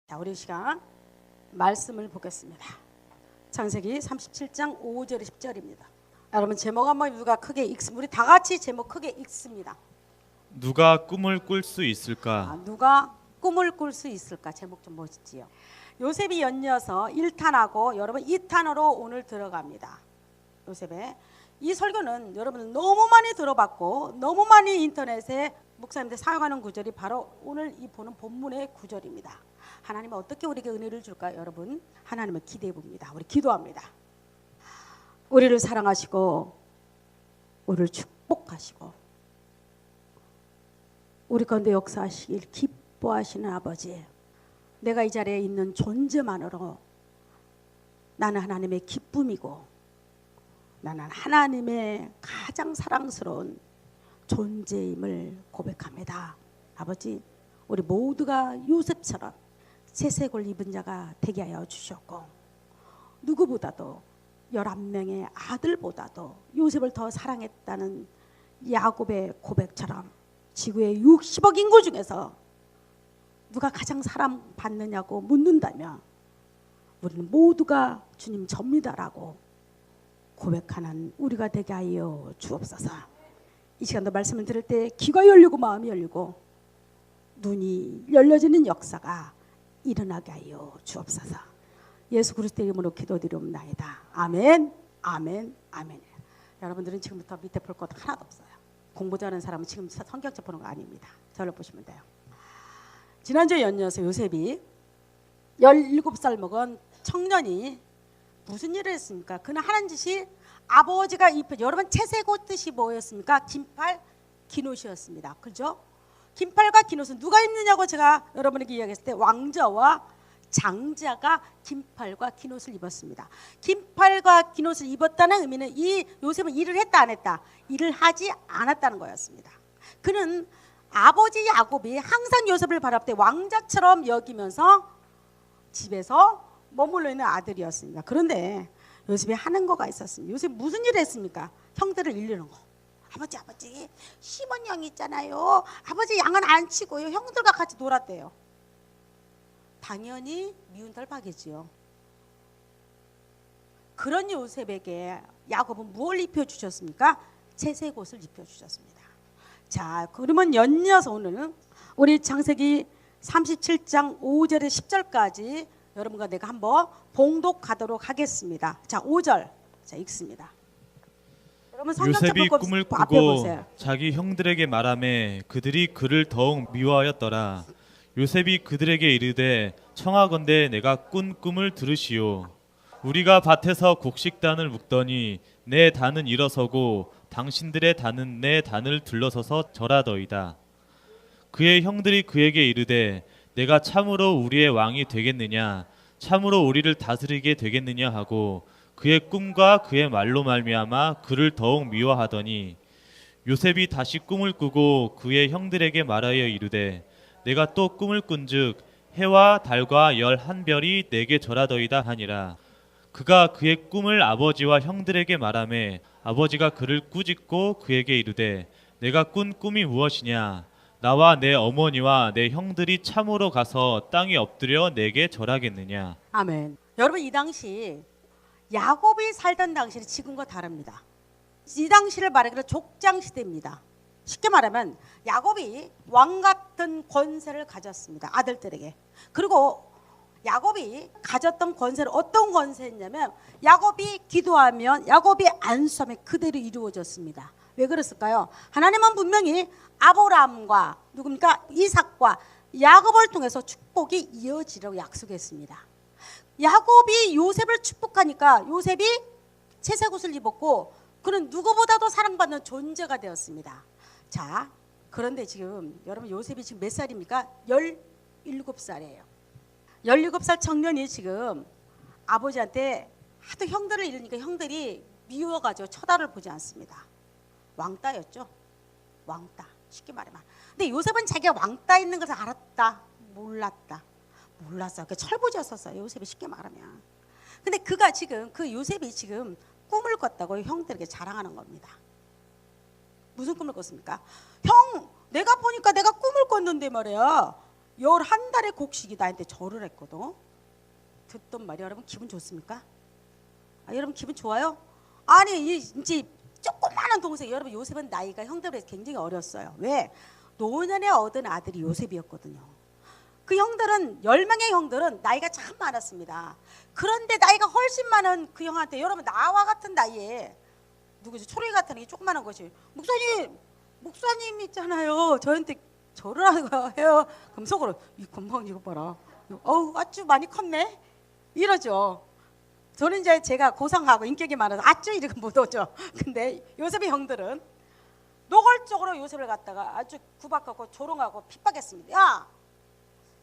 자, 우리 시간 말씀을 보겠습니다. 창세기 37장 5절 10절입니다. 여러분 제목 한번 누가 크게 읽습니다. 우리 다 같이 제목 크게 읽습니다. 누가 꿈을 꿀 수 있을까? 누가 꿈을 꿀 수 있을까? 제목 좀 멋있지요. 요셉이 연이어서 1탄하고 여러분 2탄으로 오늘 들어갑니다. 요셉의 이 설교는 여러분 너무 많이 들어봤고 너무 많이 인터넷에 목사님들 사용하는 구절이 바로 오늘 이 보는 본문의 구절입니다. 하나님은 어떻게 우리에게 은혜를 줄까? 여러분 하나님을 기대해 봅니다. 우리 기도합니다. 우리를 사랑하시고 우리를 축복하시고 우리 가운데 역사하시길 기뻐하시는 아버지, 내가 이 자리에 있는 존재만으로 나는 하나님의 기쁨이고 나는 하나님의 가장 사랑스러운 존재임을 고백합니다. 아버지, 우리 모두가 요셉처럼 채색을 입은 자가 되게 하여 주셨고 누구보다도 11명의 아들보다도 요셉을 더 사랑했다는 야곱의 고백처럼 지구의 60억 인구 중에서 누가 가장 사랑받느냐고 묻는다면 우리는 모두가 주님 접니다라고 고백하는 우리가 되게 하여 주옵소서. 이 시간도 말씀을 들을 때 귀가 열리고 마음이 열리고 눈이 열려지는 역사가 일어나게 하여 주옵소서. 예수 그리스도의 이름으로 기도드리옵나이다. 아멘, 아멘, 아멘. 여러분들은 지금부터 밑에 볼 것 하나도 없어요. 공부 잘하는 사람은 지금 성경책 보는 거 아닙니다. 저를 보시면 돼요. 지난주에 연이어서 요셉이 17살 먹은 청년이 무슨 일을 했습니까? 그는 하는 짓이 아버지가 입혀, 여러분 채색옷 뜻이 뭐였습니까? 긴팔, 기노시였습니다. 그죠? 긴팔과 기노는 누가 입느냐고 제가 여러분에게 이야기했을 때 왕자와 장자가 긴팔과 기노를 입었습니다. 긴팔과 기노를 입었다는 의미는 이 요셉은 일을 했다 안 했다? 일을 하지 않았다는 거였습니다. 그는 아버지 야곱이 항상 요셉을 바라볼 때 왕자처럼 여기면서 집에서 머물러 있는 아들이었습니다. 그런데 요셉이 하는 거가 있었습니다. 요셉이 무슨 일을 했습니까? 형들을 일르는 거. 아버지 시몬 양 있잖아요. 아버지 양은 안 치고요. 형들과 같이 놀았대요. 당연히 미운 털박이지요. 그런 요셉에게 야곱은 무엇을 입혀주셨습니까? 채색옷을 입혀주셨습니다. 자, 그러면 연이어서 오늘은 우리 창세기 37장 5절에 10절까지 여러분과 내가 한번 봉독하도록 하겠습니다. 자, 5절 자 읽습니다. 여러분 요셉이 꿈을 앞에 꾸고 보세요. 자기 형들에게 말하매 그들이 그를 더욱 미워하였더라. 요셉이 그들에게 이르되 청하건대 내가 꾼 꿈을 들으시오. 우리가 밭에서 곡식단을 묶더니 내 단은 일어서고 당신들의 단은 내 단을 둘러서서 절하더이다. 그의 형들이 그에게 이르되 내가 참으로 우리의 왕이 되겠느냐, 참으로 우리를 다스리게 되겠느냐 하고 그의 꿈과 그의 말로 말미암아 그를 더욱 미워하더니 요셉이 다시 꿈을 꾸고 그의 형들에게 말하여 이르되 내가 또 꿈을 꾼즉 해와 달과 11별이 내게 절하더이다 하니라. 그가 그의 꿈을 아버지와 형들에게 말하매 아버지가 그를 꾸짖고 그에게 이르되 내가 꾼 꿈이 무엇이냐, 나와 내 어머니와 내 형들이 참으로 가서 땅에 엎드려 내게 절하겠느냐. 아멘. 여러분 이 당시 야곱이 살던 당시는 지금과 다릅니다. 이 당시를 말하기로 족장 시대입니다. 쉽게 말하면 야곱이 왕 같은 권세를 가졌습니다. 아들들에게. 그리고 야곱이 가졌던 권세는 어떤 권세였냐면 야곱이 기도하면 야곱이 안수하면 그대로 이루어졌습니다. 왜 그랬을까요? 하나님은 분명히 아브라함과 누굽니까? 이삭과 야곱을 통해서 축복이 이어지라고 약속했습니다. 야곱이 요셉을 축복하니까 요셉이 채색옷을 입었고 그는 누구보다도 사랑받는 존재가 되었습니다. 자, 그런데 지금 여러분 요셉이 지금 몇 살입니까? 17살이에요. 17살 청년이 지금 아버지한테 하도 형들을 잃으니까 형들이 미워가지고 쳐다를 보지 않습니다. 왕따였죠. 왕따. 쉽게 말하면. 근데 요셉은 자기가 왕따 있는 것을 알았다. 몰랐다. 몰랐어요. 철부지였었어요. 요셉이 쉽게 말하면. 근데 그가 지금 그 요셉이 지금 꿈을 꿨다고 형들에게 자랑하는 겁니다. 무슨 꿈을 꿨습니까? 형, 내가 보니까 내가 꿈을 꿨는데 말이야. 11달의 곡식이 나한테 절을 했거든. 듣던 말이 여러분 기분 좋습니까? 여러분 기분 좋아요? 아니 이제 조그마한 동생, 여러분 요셉은 나이가 형들에 굉장히 어렸어요. 왜? 노년에 얻은 아들이 요셉이었거든요. 그 형들은 10명의 형들은 나이가 참 많았습니다. 그런데 나이가 훨씬 많은 그 형한테, 여러분 나와 같은 나이에 누구지? 초록이 같은 게 조그마한 것이 목사님 있잖아요. 저한테 절을 해요. 그럼 속으로 이 건방 이거 봐라. 아주 많이 컸네. 이러죠. 저는 이제 제가 고상하고 인격이 많아서 아주 이렇게 못 오죠. 근데 요셉의 형들은 노골적으로 요셉을 갖다가 아주 구박하고 조롱하고 핍박했습니다. 야,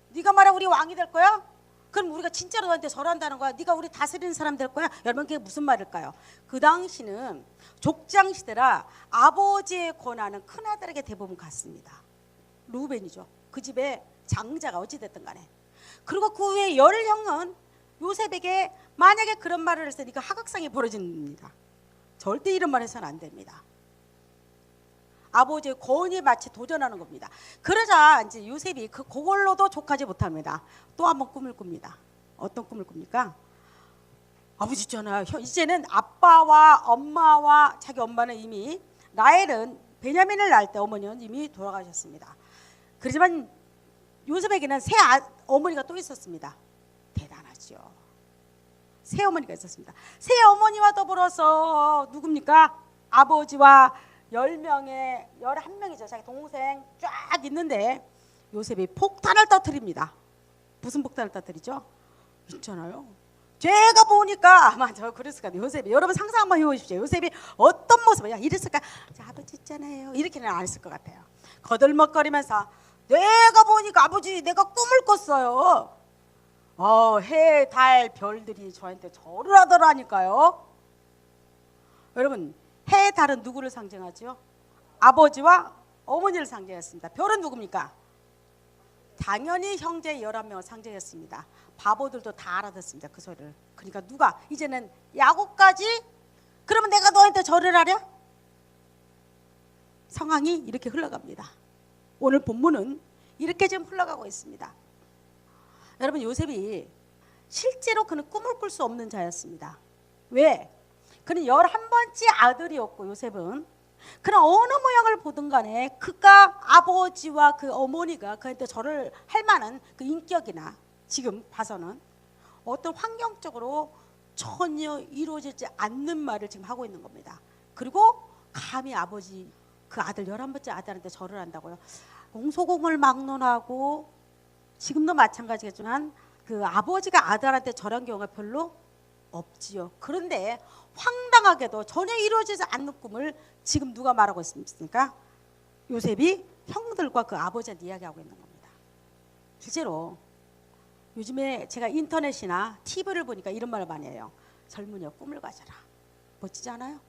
네가 말해 우리 왕이 될 거야? 그럼 우리가 진짜로 너한테 절한다는 거야? 네가 우리 다스리는 사람 될 거야? 여러분 그게 무슨 말일까요? 그 당시는 족장 시대라 아버지의 권한은 큰아들에게 대부분 갔습니다. 루벤이죠. 그 집에 장자가 어찌됐든 간에. 그리고 그 외에 10형은 요셉에게 만약에 그런 말을 했으니까 하극상이 벌어집니다. 절대 이런 말 해서는 안 됩니다. 아버지의 권위에 마치 도전하는 겁니다. 그러자 이제 요셉이 그걸로도 족하지 못합니다. 또 한번 꿈을 꿉니다. 어떤 꿈을 꿉니까? 아버지 있잖아요. 이제는 아빠와 엄마와 자기 엄마는 이미, 라헬은 베냐민을 낳을 때 어머니는 이미 돌아가셨습니다. 그렇지만 요셉에게는 새 어머니가 또 있었습니다. 대단하죠. 새 어머니가 있었습니다. 새 어머니와 더불어서 누굽니까? 아버지와 11명이죠. 자기 동생 쫙 있는데 요셉이 폭탄을 터뜨립니다. 무슨 폭탄을 터뜨리죠? 있잖아요. 제가 보니까 아마 저 그랬을 것 같아요. 요셉이, 여러분 상상 한번 해보십시오. 요셉이 어떤 모습이야? 이랬을까? 아버지 있잖아요. 이렇게는 안 했을 것 같아요. 거들먹거리면서 내가 보니까 아버지 내가 꿈을 꿨어요. 해, 달, 별들이 저한테 절을 하더라니까요. 여러분 해, 달은 누구를 상징하죠? 아버지와 어머니를 상징했습니다. 별은 누굽니까? 당연히 형제 11명을 상징했습니다. 바보들도 다 알아듣습니다. 그 소리를. 그러니까 누가 이제는 야곱까지? 그러면 내가 너한테 절을 하랴? 상황이 이렇게 흘러갑니다. 오늘 본문은 이렇게 지금 흘러가고 있습니다. 여러분 요셉이 실제로 그는 꿈을 꿀 수 없는 자였습니다. 왜? 그는 11번째 아들이었고 요셉은 그는 어느 모양을 보든 간에 그가 아버지와 그 어머니가 그한테 절을 할 만한 그 인격이나 지금 봐서는 어떤 환경적으로 전혀 이루어지지 않는 말을 지금 하고 있는 겁니다. 그리고 감히 아버지 그 아들 11번째 아들한테 절을 한다고요. 공소공을 막론하고 지금도 마찬가지겠지만 그 아버지가 아들한테 절한 경우가 별로 없지요. 그런데 황당하게도 전혀 이루어지지 않는 꿈을 지금 누가 말하고 있습니까? 요셉이 형들과 그 아버지한테 이야기하고 있는 겁니다. 실제로 요즘에 제가 인터넷이나 TV를 보니까 이런 말을 많이 해요. 젊으여 꿈을 가져라. 멋지지 않아요?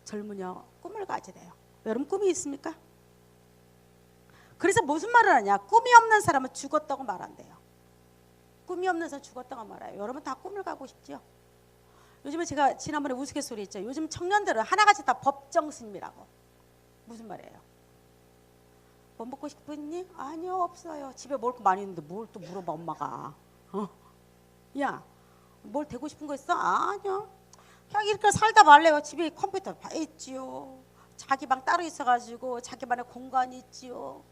젊으여 꿈을 가지래요. 여러분 꿈이 있습니까? 그래서 무슨 말을 하냐? 꿈이 없는 사람은 죽었다고 말한대요. 꿈이 없는 사람 죽었다고 말해요. 여러분 다 꿈을 가고 싶죠? 요즘에 제가 지난번에 우스갯소리 했죠. 요즘 청년들은 하나같이 다 법정스님이라고. 무슨 말이에요? 뭐 먹고 싶니? 아니요 없어요. 집에 먹을 거 많이 있는데 뭘 또 물어봐 엄마가. 야 뭘 되고 싶은 거 있어? 아니요. 그냥 이렇게 살다 말래요. 집에 컴퓨터 다 있지요. 자기 방 따로 있어가지고 자기만의 공간이 있지요.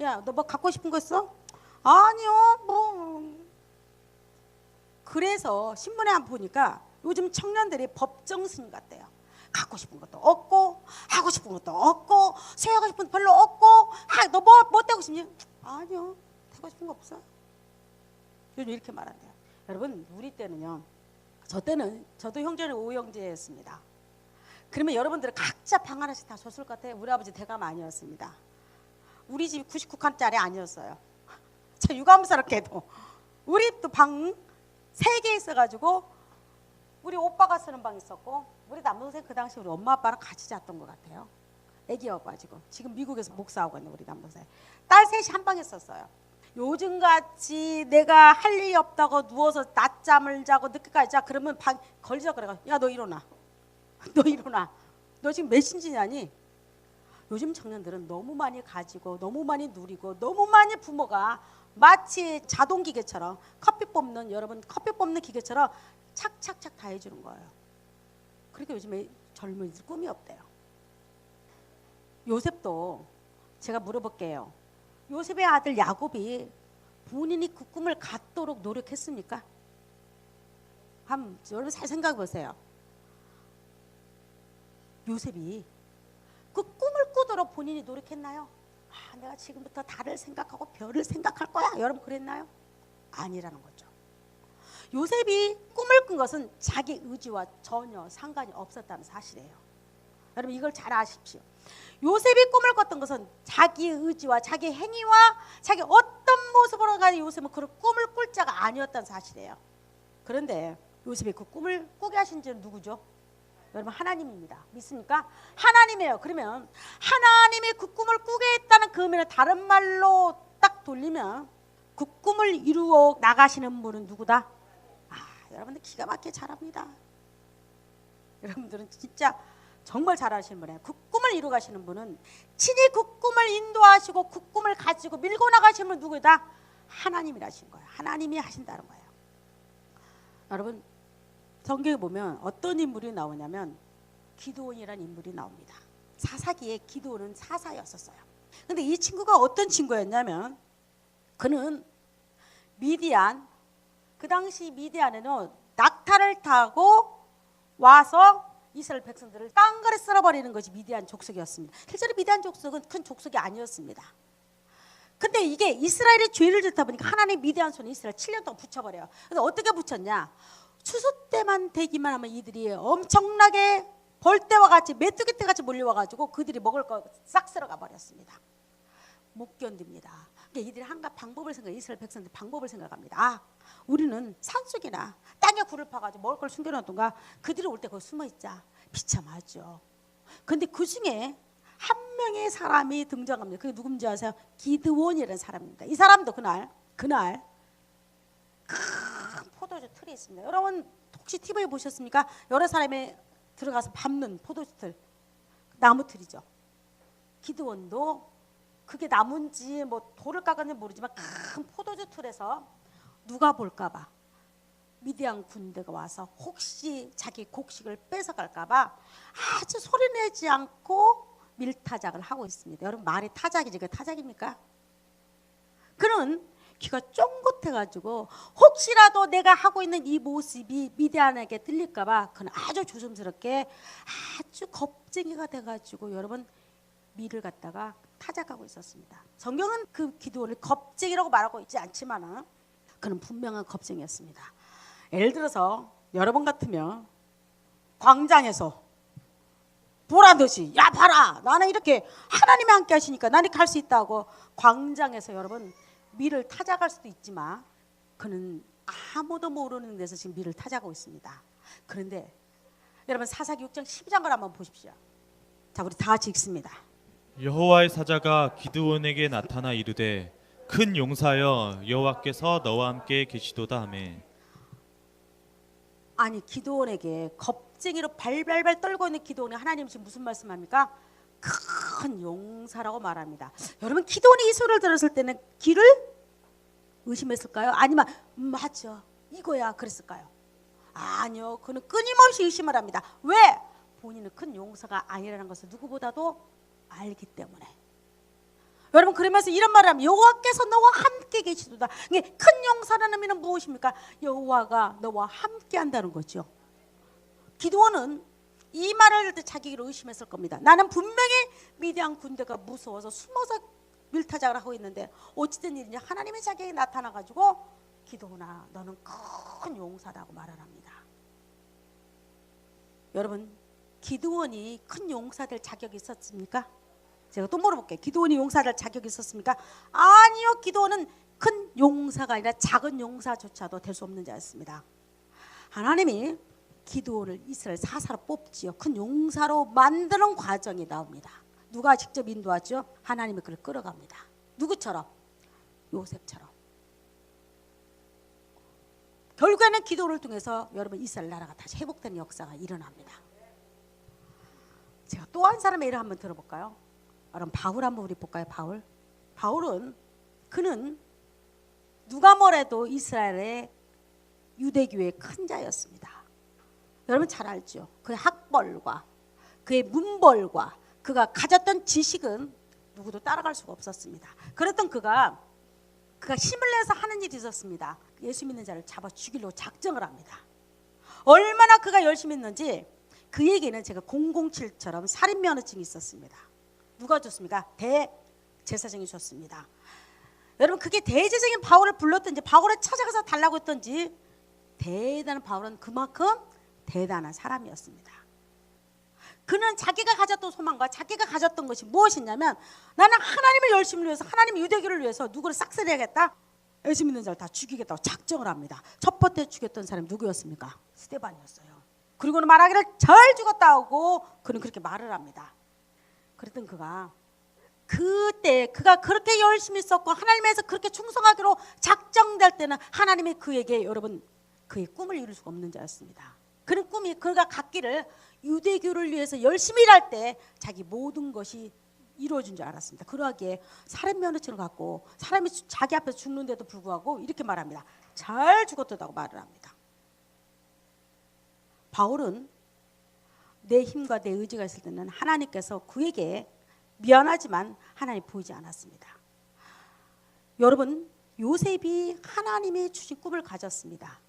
야 너 뭐 갖고 싶은 거 있어? 아니요 뭐. 그래서 신문에 안 보니까 요즘 청년들이 법정스님 같대요. 갖고 싶은 것도 없고 하고 싶은 것도 없고 세우고 싶은 것도 별로 없고 너 뭐 되고 싶니? 아니요 되고 싶은 거 없어. 요즘 이렇게 말한대요. 여러분 우리 때는요. 저도 형제는 5형제였습니다. 그러면 여러분들은 각자 방 하나씩 다 줬을 것 같아요. 우리 아버지 대감 아니었습니다. 우리 집이 99칸짜리 아니었어요. 참 유감스럽게도 우리 또 방 3개 있어가지고 우리 오빠가 쓰는 방 있었고 우리 남동생 그 당시 우리 엄마 아빠랑 같이 잤던 것 같아요. 애기여가지고 지금 미국에서 목사하고 있는 우리 남동생 딸 셋이 한 방에 썼어요. 요즘같이 내가 할 일이 없다고 누워서 낮잠을 자고 늦게까지 자 그러면 방 걸리자 그래가 야 너 일어나 너 일어나 너 지금 몇 시냐니 요즘 청년들은 너무 많이 가지고 너무 많이 누리고 너무 많이 부모가 마치 자동기계처럼 여러분 커피 뽑는 기계처럼 착착착 다 해주는 거예요. 그러니까 요즘에 젊은이들 꿈이 없대요. 요셉도 제가 물어볼게요. 요셉의 아들 야곱이 본인이 그 꿈을 갖도록 노력했습니까? 한번 여러분 잘 생각해 보세요. 요셉이 그 꿈을 꾸도록 본인이 노력했나요? 아, 내가 지금부터 달을 생각하고 별을 생각할 거야. 여러분 그랬나요? 아니라는 거죠. 요셉이 꿈을 꾼 것은 자기 의지와 전혀 상관이 없었다는 사실이에요. 여러분 이걸 잘 아십시오. 요셉이 꿈을 꿨던 것은 자기 의지와 자기 행위와 자기 어떤 모습으로 가는 요셉은 그런 꿈을 꿀 자가 아니었다는 사실이에요. 그런데 요셉이 그 꿈을 꾸게 하신 자는 누구죠? 여러분 하나님입니다. 믿습니까? 하나님이에요. 그러면 하나님이 그 꿈을 꾸게 했다는 그 의미는 다른 말로 딱 돌리면 그 꿈을 이루어 나가시는 분은 누구다? 아, 여러분들 기가 막히게 잘합니다. 여러분들은 진짜 정말 잘하시는 분이에요. 그 꿈을 이루어 가시는 분은 친히 그 꿈을 인도하시고 그 꿈을 가지고 밀고 나가시는 분은 누구다? 하나님이라신 거예요. 하나님이 하신다는 거예요. 여러분 성경에 보면 어떤 인물이 나오냐면 기드온이라는 인물이 나옵니다. 사사기에 기드온은 사사였었어요. 근데 이 친구가 어떤 친구였냐면 그는 미디안, 그 당시 미디안에는 낙타를 타고 와서 이스라엘 백성들을 깡그리 쓸어버리는 것이 미디안 족속이었습니다. 실제로 미디안 족속은 큰 족속이 아니었습니다. 근데 이게 이스라엘이 죄를 짓다 보니까 하나님 미디안 손에 이스라엘 7년 동안 붙여버려요. 그래서 어떻게 붙였냐? 추수 때만 되기만 하면 이들이 엄청나게 벌떼와 같이 메뚜기 떼 같이 몰려와가지고 그들이 먹을 거 싹 쓸어가 버렸습니다. 못 견딥니다. 그러니까 이들이 한갖 방법을 생각, 이스라엘 백성들 방법을 생각합니다. 아, 우리는 산속이나 땅에 굴을 파가지고 먹을 걸 숨겨놓던가 그들이 올 때 거기 숨어 있자. 비참하죠. 근데 그 중에 한 명의 사람이 등장합니다. 그게 누군지 아세요? 기드온이라는 사람입니다. 이 사람도 그날 큰 포도주 틀이 있습니다. 여러분 혹시 TV에 보셨습니까? 여러 사람이 들어가서 밟는 포도주 틀, 나무 틀이죠. 기드온도 그게 나무인지 뭐 돌을 깎았는지 모르지만 큰 포도주 틀에서 누가 볼까봐 미디안 군대가 와서 혹시 자기 곡식을 뺏어갈까봐 아주 소리내지 않고 밀타작을 하고 있습니다. 여러분 말이 타작이지 그 타작입니까? 그는 귀가 쫑긋해가지고 혹시라도 내가 하고 있는 이 모습이 미디안에게 들릴까봐 그는 아주 조심스럽게 아주 겁쟁이가 돼가지고 여러분 밀을 갖다가 타작하고 있었습니다. 성경은 그 기드온을 겁쟁이라고 말하고 있지 않지만 그는 분명한 겁쟁이였습니다. 예를 들어서 여러분 같으면 광장에서 보라듯이 야 봐라 나는 이렇게 하나님이 함께 하시니까 나는 갈 수 있다고 광장에서 여러분 밀을 타작할 수도 있지만 그는 아무도 모르는 데서 지금 밀을 타작하고 있습니다. 그런데 여러분 사사기 6장 12장을 한번 보십시오. 자 우리 다 같이 읽습니다. 여호와의 사자가 기드온에게 나타나 이르되 큰 용사여 여호와께서 너와 함께 계시도다 하매. 아니 기드온에게 겁쟁이로 발발발 떨고 있는 기드온에 하나님 지금 무슨 말씀합니까? 큰 용사라고 말합니다. 여러분 기드온이 이 소리를 들었을 때는 길을 의심했을까요? 아니면 맞죠 이거야 그랬을까요? 아니요 그는 끊임없이 의심을 합니다. 왜? 본인은 큰 용사가 아니라는 것을 누구보다도 알기 때문에. 여러분 그러면서 이런 말을 하면 여호와께서 너와 함께 계시도다. 큰 용사라는 의미는 무엇입니까? 여호와가 너와 함께 한다는 거죠. 기드온은 이 말을 할 때 자기를 의심했을 겁니다. 나는 분명히 미디안 군대가 무서워서 숨어서 밀타작을 하고 있는데 어찌된 일이냐 하나님의 자기에게 나타나가지고 기드온아 너는 큰 용사라고 말을 합니다. 여러분 기드온이 큰 용사 될 자격이 있었습니까? 제가 또 물어볼게요. 기드온이 용사 될 자격이 있었습니까? 아니요. 기드온은 큰 용사가 아니라 작은 용사조차도 될 수 없는 자였습니다. 하나님이 기드온을 이스라엘 사사로 뽑지요. 큰 용사로 만드는 과정이 나옵니다. 누가 직접 인도하죠? 하나님이 그를 끌어갑니다. 누구처럼? 요셉처럼. 결국에는 기도를 통해서 여러분 이스라엘 나라가 다시 회복되는 역사가 일어납니다. 제가 또 한 사람의 일을 한번 들어볼까요? 그럼 바울 한번 우리 볼까요? 바울은 그는 누가 뭐래도 이스라엘의 유대교의 큰 자였습니다. 여러분 잘 알죠? 그의 학벌과 그의 문벌과 그가 가졌던 지식은 누구도 따라갈 수가 없었습니다. 그랬던 그가 힘을 내서 하는 일이 있었습니다. 예수 믿는 자를 잡아 죽이려고 작정을 합니다. 얼마나 그가 열심히 했는지 그에게는 제가 007처럼 살인면허증이 있었습니다. 누가 줬습니까? 대제사장이 줬습니다. 여러분 그게 대제사장인 바울을 불렀든지 바울을 찾아가서 달라고 했던지 대단한 바울은 그만큼 대단한 사람이었습니다. 그는 자기가 가졌던 소망과 자기가 가졌던 것이 무엇이냐면 나는 하나님을 열심히 위해서 하나님의 유대교를 위해서 누구를 싹쓸이하겠다. 예수 믿는 자를 다 죽이겠다고 작정을 합니다. 첫 번째 죽였던 사람이 누구였습니까? 스데반이었어요. 그리고는 말하기를 잘 죽었다고 그는 그렇게 말을 합니다. 그랬던 그가 그때 그가 그렇게 열심히 썼고 하나님에서 그렇게 충성하기로 작정될 때는 하나님이 그에게 여러분 그의 꿈을 이룰 수가 없는 자였습니다. 그런 꿈이 그가 갖기를 유대교를 위해서 열심히 일할 때 자기 모든 것이 이루어진 줄 알았습니다. 그러하기에 살인면허증을 갖고 사람이 자기 앞에서 죽는데도 불구하고 이렇게 말합니다. 잘 죽었다고 말을 합니다. 바울은 내 힘과 내 의지가 있을 때는 하나님께서 그에게 미안하지만 하나님 보이지 않았습니다. 여러분 요셉이 하나님이 주신 꿈을 가졌습니다.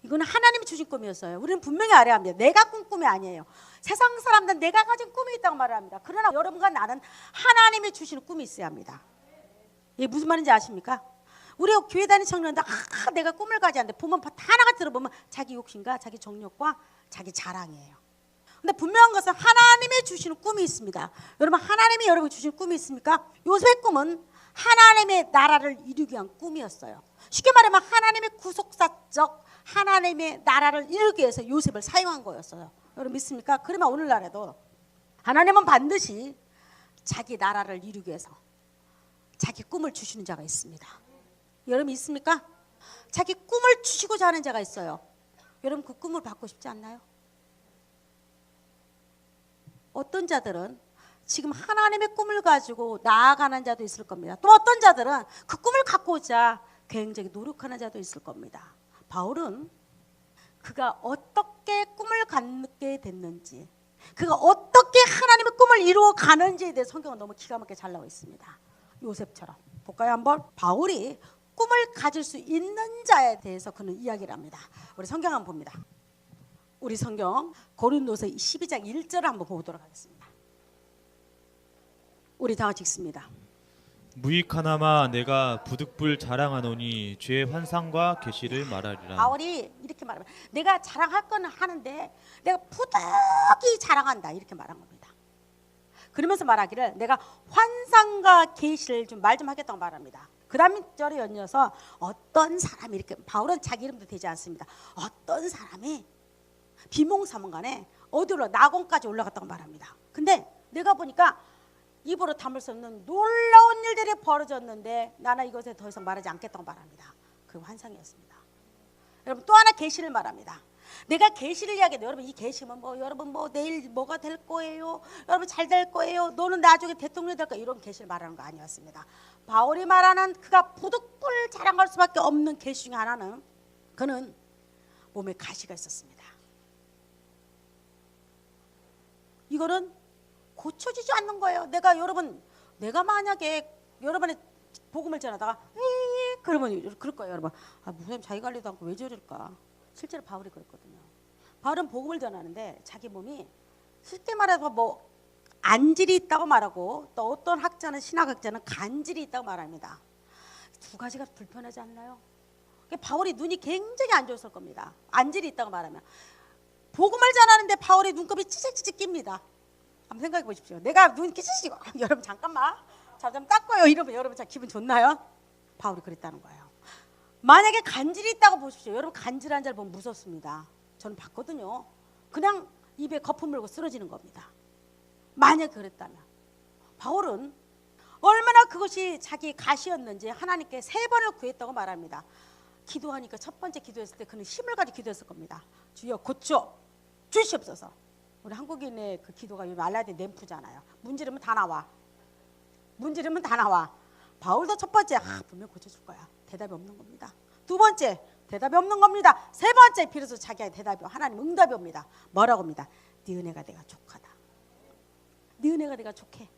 이거는 하나님이 주신 꿈이었어요. 우리는 분명히 알아야 합니다. 내가 꾼 꿈이 아니에요. 세상 사람들은 내가 가진 꿈이 있다고 말을 합니다. 그러나 여러분과 나는 하나님이 주시는 꿈이 있어야 합니다. 이게 무슨 말인지 아십니까? 우리 교회 다니는 청년들 내가 꿈을 가지는데 보면 다 하나가 들어보면 자기 욕심과 자기 정욕과 자기 자랑이에요. 근데 분명한 것은 하나님이 주시는 꿈이 있습니다. 여러분 하나님이 여러분 주신 꿈이 있습니까? 요셉의 꿈은 하나님의 나라를 이루기 위한 꿈이었어요. 쉽게 말하면 하나님의 구속사적 하나님의 나라를 이루기 위해서 요셉을 사용한 거였어요. 여러분 믿습니까? 그러면 오늘날에도 하나님은 반드시 자기 나라를 이루기 위해서 자기 꿈을 주시는 자가 있습니다. 여러분 있습니까? 자기 꿈을 주시고자 하는 자가 있어요. 여러분 그 꿈을 받고 싶지 않나요? 어떤 자들은 지금 하나님의 꿈을 가지고 나아가는 자도 있을 겁니다. 또 어떤 자들은 그 꿈을 갖고자 굉장히 노력하는 자도 있을 겁니다. 바울은 그가 어떻게 꿈을 갖게 됐는지 그가 어떻게 하나님의 꿈을 이루어 가는지에 대해 성경은 너무 기가 막히게 잘 나와 있습니다. 요셉처럼 볼까요 한번? 바울이 꿈을 가질 수 있는 자에 대해서 그는 이야기를 합니다. 우리 성경 한번 봅니다. 우리 성경 고린도서 12장 1절을 한번 보도록 하겠습니다. 우리 다 같이 읽습니다. 무익하나마 내가 부득불 자랑하노니 주의 환상과 계시를 말하리라. 바울이 이렇게 말합니다. 내가 자랑할 거는 하는데 내가 부득이 자랑한다 이렇게 말한 겁니다. 그러면서 말하기를 내가 환상과 계시를 좀 말 좀 하겠다고 말합니다. 그 다음 절에 연이어서 어떤 사람이 이렇게 바울은 자기 이름도 되지 않습니다. 어떤 사람이 비몽사몽간에 어디로 낙원까지 올라갔다고 말합니다. 근데 내가 보니까 입으로 담을 수 없는 놀라운 일들이 벌어졌는데 나는 이것에 더 이상 말하지 않겠다고 말합니다. 그 환상이었습니다. 여러분 또 하나 계시를 말합니다. 내가 계시를 이야기해도 여러분 이 계시면 여러분 내일 뭐가 될 거예요? 여러분 잘 될 거예요? 너는 나중에 대통령이 될 거야? 이런 계시를 말하는 거 아니었습니다. 바울이 말하는 그가 부득불 자랑할 수밖에 없는 계시 중에 하나는 그는 몸에 가시가 있었습니다. 이거는 고쳐지지 않는 거예요. 내가 만약에 여러분의 복음을 전하다가 그러면 그럴 거예요. 여러분 목사님 자기 관리도 않고 왜 저럴까? 실제로 바울이 그랬거든요. 바울은 복음을 전하는데 자기 몸이 쉽게 말해서 안질이 있다고 말하고 또 어떤 학자는 신학학자는 간질이 있다고 말합니다. 두 가지가 불편하지 않나요? 바울이 눈이 굉장히 안 좋았을 겁니다. 안질이 있다고 말하면 복음을 전하는데 바울의 눈곱이 찌직찌직 낍니다. 한번 생각해 보십시오. 내가 눈 찌직찌직 여러분 잠깐만 잠 닦아요 이러면 여러분 기분 좋나요? 바울이 그랬다는 거예요. 만약에 간질이 있다고 보십시오. 여러분 간질한 자를 보면 무섭습니다. 저는 봤거든요. 그냥 입에 거품 물고 쓰러지는 겁니다. 만약 그랬다면 바울은 얼마나 그것이 자기 가시였는지 하나님께 3번을 구했다고 말합니다. 기도하니까 첫 번째 기도했을 때 그는 힘을 가지고 기도했을 겁니다. 주여 고쳐 주시옵소서. 우리 한국인의 그 기도가 알라딘 램프잖아요. 문지르면 다 나와. 문지르면 다 나와. 바울도 첫 번째 분명 고쳐줄 거야. 대답이 없는 겁니다. 두 번째 대답이 없는 겁니다. 세 번째 비로소 자기의 대답이 하나님 응답이 옵니다. 뭐라고 합니다. 네 은혜가 내가 족하다. 네 은혜가 내가 족해.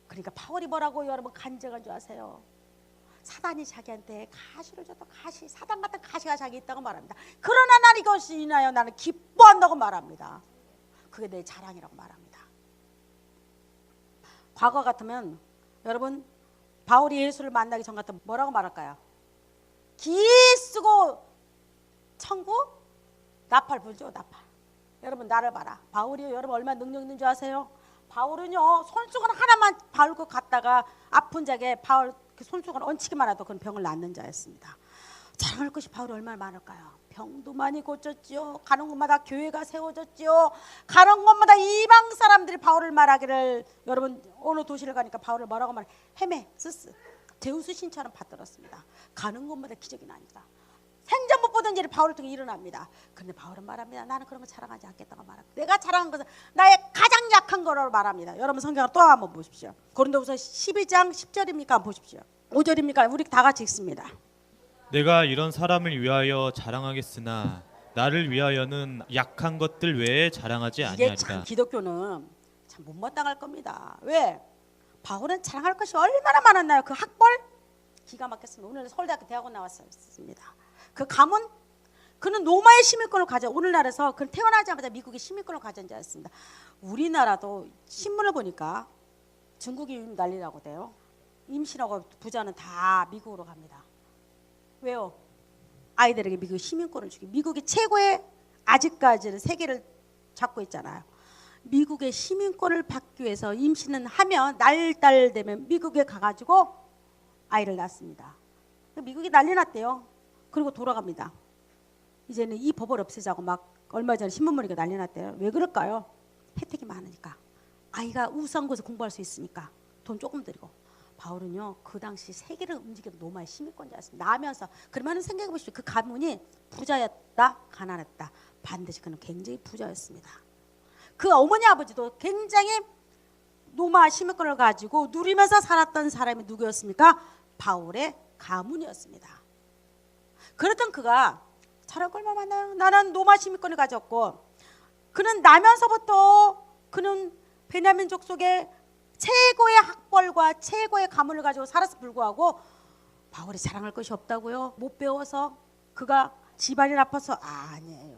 그러니까 바울이 뭐라고 여러분 간증한 줄 아세요? 사단이 자기한테 가시를 줬다. 가시, 사단 같은 가시가 자기 있다고 말합니다. 그러나 나는 이것이 인하여 나는 기뻐한다고 말합니다. 그게 내 자랑이라고 말합니다. 과거 같으면 여러분 바울이 예수를 만나기 전 같으면 뭐라고 말할까요? 기 쓰고 천국 나팔 불죠. 나팔. 여러분 나를 봐라. 바울이요 여러분 얼마나 능력 있는 줄 아세요? 바울은요 손수건 하나만 밟고 갔다가 아픈 자에게 바울 그 손수건 얹히기만 해도 그런 병을 낫는 자였습니다. 자랑할 것이 바울이 얼마나 많을까요? 병도 많이 고쳤지요. 가는 곳마다 교회가 세워졌지요. 가는 곳마다 이방 사람들이 바울을 말하기를 여러분 어느 도시를 가니까 바울을 뭐라고 말해? 헤메스스 제우스 신처럼 받들었습니다. 가는 곳마다 기적이 납니다. 생전 못 보던 일이 바울을 통해 일어납니다. 그런데 바울은 말합니다. 나는 그런 거 자랑하지 않겠다고 말합니다. 내가 자랑한 것은 나의 가장 약한 거라고 말합니다. 여러분 성경을 또 한번 보십시오. 고린도후서 12장 10절입니까? 한번 보십시오. 5절입니까? 우리 다 같이 읽습니다. 내가 이런 사람을 위하여 자랑하겠으나 나를 위하여는 약한 것들 외에 자랑하지 이게 아니하리라. 참 기독교는 참 못마땅할 겁니다. 왜? 바울은 자랑할 것이 얼마나 많았나요? 그 학벌 기가 막혔습니다. 오늘 서울대학교 대학원 나왔습니다. 그 가문 그는 로마의 시민권을 가져 오늘날에서 그는 태어나자마자 미국의 시민권을 가진 자였습니다. 우리나라도 신문을 보니까 중국이 난리라고 돼요. 임신하고 부자는 다 미국으로 갑니다. 왜요? 아이들에게 미국 시민권을 주기. 미국이 최고의 아직까지는 세계를 잡고 있잖아요. 미국의 시민권을 받기 위해서 임신은 하면 날 되면 미국에 가가지고 아이를 낳습니다. 미국이 난리 났대요. 그리고 돌아갑니다. 이제는 이 법을 없애자고 막 얼마 전에 신문 보니까 난리 났대요. 왜 그럴까요? 혜택이 많으니까. 아이가 우수한 곳에 공부할 수 있으니까 돈 조금 들이고. 바울은요 그 당시 세계를 움직이는 로마의 시민권자였습니다. 나면서 그러면 생각해 보십시오. 그 가문이 부자였다 가난했다 반드시 그는 굉장히 부자였습니다. 그 어머니 아버지도 굉장히 로마 시민권을 가지고 누리면서 살았던 사람이 누구였습니까? 바울의 가문이었습니다. 그랬던 그가 잘할 걸만 많아요. 나는 로마 시민권을 가졌고 그는 나면서부터 그는 베냐민족 속에 최고의 학벌과 최고의 가문을 가지고 살아서 불구하고 바울이 자랑할 것이 없다고요? 못 배워서 그가 집안이 나빠서 아니에요.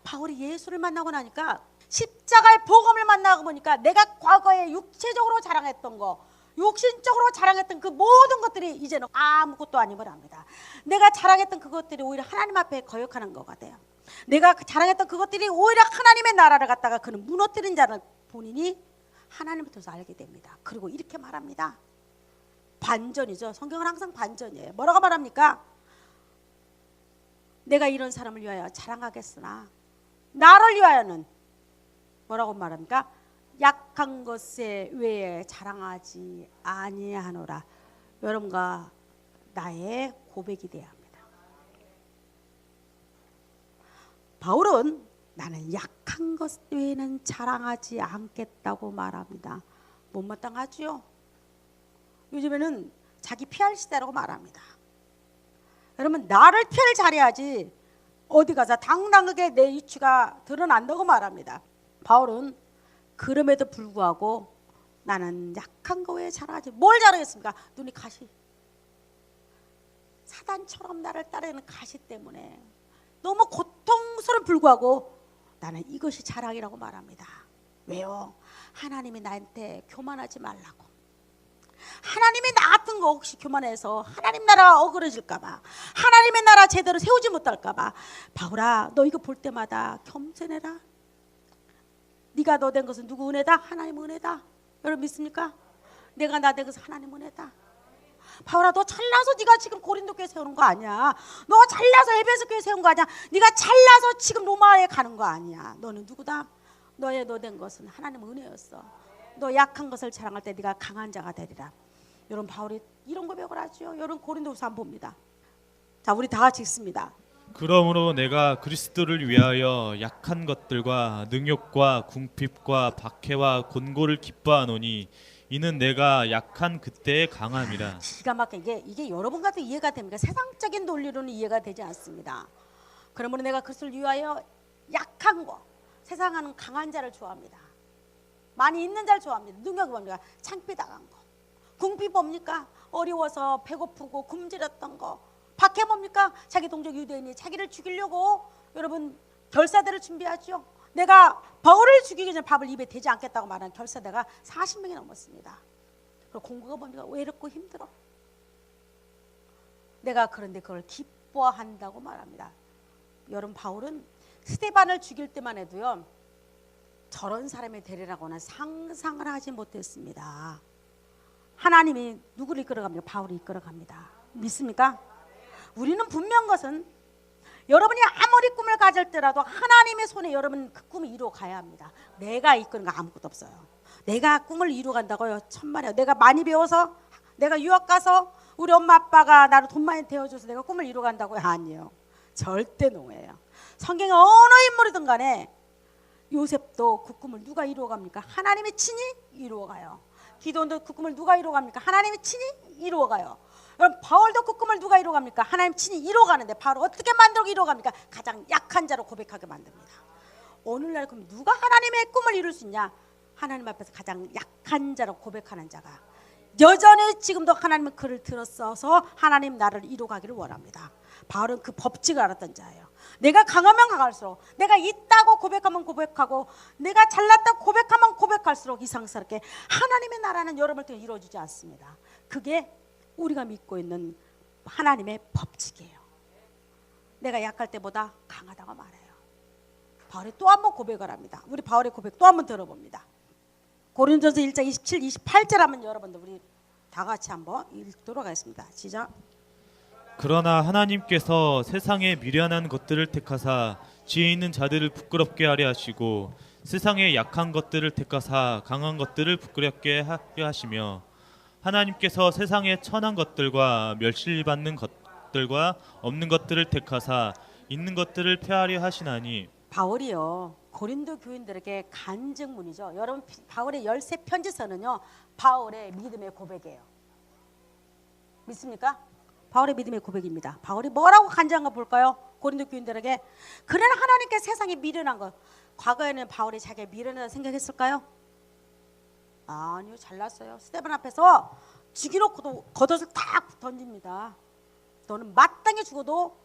바울이 예수를 만나고 나니까 십자가의 복음을 만나고 보니까 내가 과거에 육체적으로 자랑했던 거 육신적으로 자랑했던 그 모든 것들이 이제는 아무것도 아님을 압니다. 내가 자랑했던 그것들이 오히려 하나님 앞에 거역하는 것 같아요. 내가 자랑했던 그것들이 오히려 하나님의 나라를 갖다가 그는 무너뜨린 자를 본인이 하나님을 통해서 알게 됩니다. 그리고 이렇게 말합니다. 반전이죠. 성경은 항상 반전이에요. 뭐라고 말합니까? 내가 이런 사람을 위하여 자랑하겠으나 나를 위하여는 뭐라고 말합니까? 약한 것에 외에 자랑하지 아니하노라. 여러분과 나의 고백이 되어야 합니다. 바울은 나는 약한 것 외에는 자랑하지 않겠다고 말합니다. 못마땅하지요. 요즘에는 자기 PR 시대라고 말합니다. 여러분 나를 PR 잘해야지 어디 가서 당당하게 내 위치가 드러난다고 말합니다. 바울은 그럼에도 불구하고 나는 약한 거 왜 자랑하지? 뭘 자랑했습니까? 눈이 가시. 사단처럼 나를 따르는 가시 때문에 너무 고통스러운 불구하고 나는 이것이 자랑이라고 말합니다. 왜요? 하나님이 나한테 교만하지 말라고. 하나님이 나 같은 거 혹시 교만해서 하나님 나라 어그러질까 봐 하나님의 나라 제대로 세우지 못할까 봐 바울아 너 이거 볼 때마다 겸손해라. 네가 너 된 것은 누구 은혜다? 하나님 은혜다. 여러분 믿습니까? 내가 나 된 것은 하나님 은혜다. 바울아 너 잘나서 네가 지금 고린도 교회 세우는 거 아니야. 너 잘나서 에베소 교회 세운 거 아니야. 네가 잘나서 지금 로마에 가는 거 아니야. 너는 누구다? 너의 너 된 것은 하나님 은혜였어. 너 약한 것을 자랑할 때 네가 강한 자가 되리라. 여러분 바울이 이런 고백을 하죠. 여러분 고린도후서 한번 봅니다. 자 우리 다 같이 읽습니다. 그러므로 내가 그리스도를 위하여 약한 것들과 능욕과 궁핍과 박해와 곤고를 기뻐하노니 이는 내가 약한 그때의 강함이라. 기가 막히게 이게 여러분과도 이해가 됩니까? 세상적인 논리로는 이해가 되지 않습니다. 그러므로 내가 그것을 위하여 약한 거, 세상은 강한 자를 좋아합니다. 많이 있는 자를 좋아합니다. 능력이 뭡니까? 창피당한 거. 궁핍 뭡니까? 어려워서 배고프고 굶주렸던 거. 박해 뭡니까? 자기 동족 유대인이 자기를 죽이려고 여러분 결사대를 준비하죠. 내가 바울을 죽이기 전에 밥을 입에 대지 않겠다고 말한 결사대가 40명이 넘었습니다. 그리고 공부가 뭡니까? 외롭고 힘들어. 내가 그런데 그걸 기뻐한다고 말합니다. 여러분 바울은 스데반을 죽일 때만 해도요, 저런 사람이 되리라고는 상상을 하지 못했습니다. 하나님이 누구를 이끌어갑니까? 바울이 이끌어갑니다. 믿습니까? 우리는 분명한 것은 여러분이 아무리 꿈을 가질 때라도 하나님의 손에 여러분 그 꿈을 이루어 가야 합니다. 내가 이끄는 거 아무것도 없어요. 내가 꿈을 이루어 간다고요? 천만에요. 내가 많이 배워서, 내가 유학 가서 우리 엄마 아빠가 나를 돈 많이 대어줘서 내가 꿈을 이루어 간다고요? 아니에요. 절대 노예요. 성경에 어느 인물이든 간에 요셉도 그 꿈을 누가 이루어 갑니까? 하나님이 친히 이루어 가요. 기도원도 그 꿈을 누가 이루어 갑니까? 하나님이 친히 이루어 가요. 여러분 바울도 그 꿈을 누가 이루어 갑니까? 하나님 친히 이루어 가는데 바울 어떻게 만들고 이루어 갑니까? 가장 약한 자로 고백하게 만듭니다. 오늘날 그럼 누가 하나님의 꿈을 이룰 수 있냐? 하나님 앞에서 가장 약한 자로 고백하는 자가 여전히 지금도 하나님의 글을 들었어서 하나님 나를 이루어 가기를 원합니다. 바울은 그 법칙을 알았던 자예요. 내가 강하면 강할수록, 내가 있다고 고백하면 고백하고, 내가 잘났다고 고백하면 고백할수록 이상스럽게 하나님의 나라는 여러분을 통해 이루어지지 않습니다. 그게 우리가 믿고 있는 하나님의 법칙이에요. 내가 약할 때보다 강하다고 말해요. 바울이 또 한 번 고백을 합니다. 우리 바울의 고백 또 한 번 들어봅니다. 고린도전서 1장 27, 28절 한번 여러분들 우리 다 같이 한번 읽도록 하겠습니다. 시작. 그러나 하나님께서 세상의 미련한 것들을 택하사 지혜 있는 자들을 부끄럽게 하려 하시고 세상의 약한 것들을 택하사 강한 것들을 부끄럽게 하려 하시며 하나님께서 세상의 천한 것들과 멸실받는 것들과 없는 것들을 택하사 있는 것들을 폐하려 하시나니. 바울이요 고린도 교인들에게 간증문이죠. 여러분 바울의 13편지서는요 바울의 믿음의 고백이에요. 믿습니까? 바울의 믿음의 고백입니다. 바울이 뭐라고 간증한 거 볼까요? 고린도 교인들에게 그러나 하나님께 세상에 미련한 것, 과거에는 바울이 자기가 미련하다 생각했을까요? 아니요, 잘났어요. 스데반 앞에서 죽이로 겉옷을 딱 던집니다. 너는 마땅히 죽어도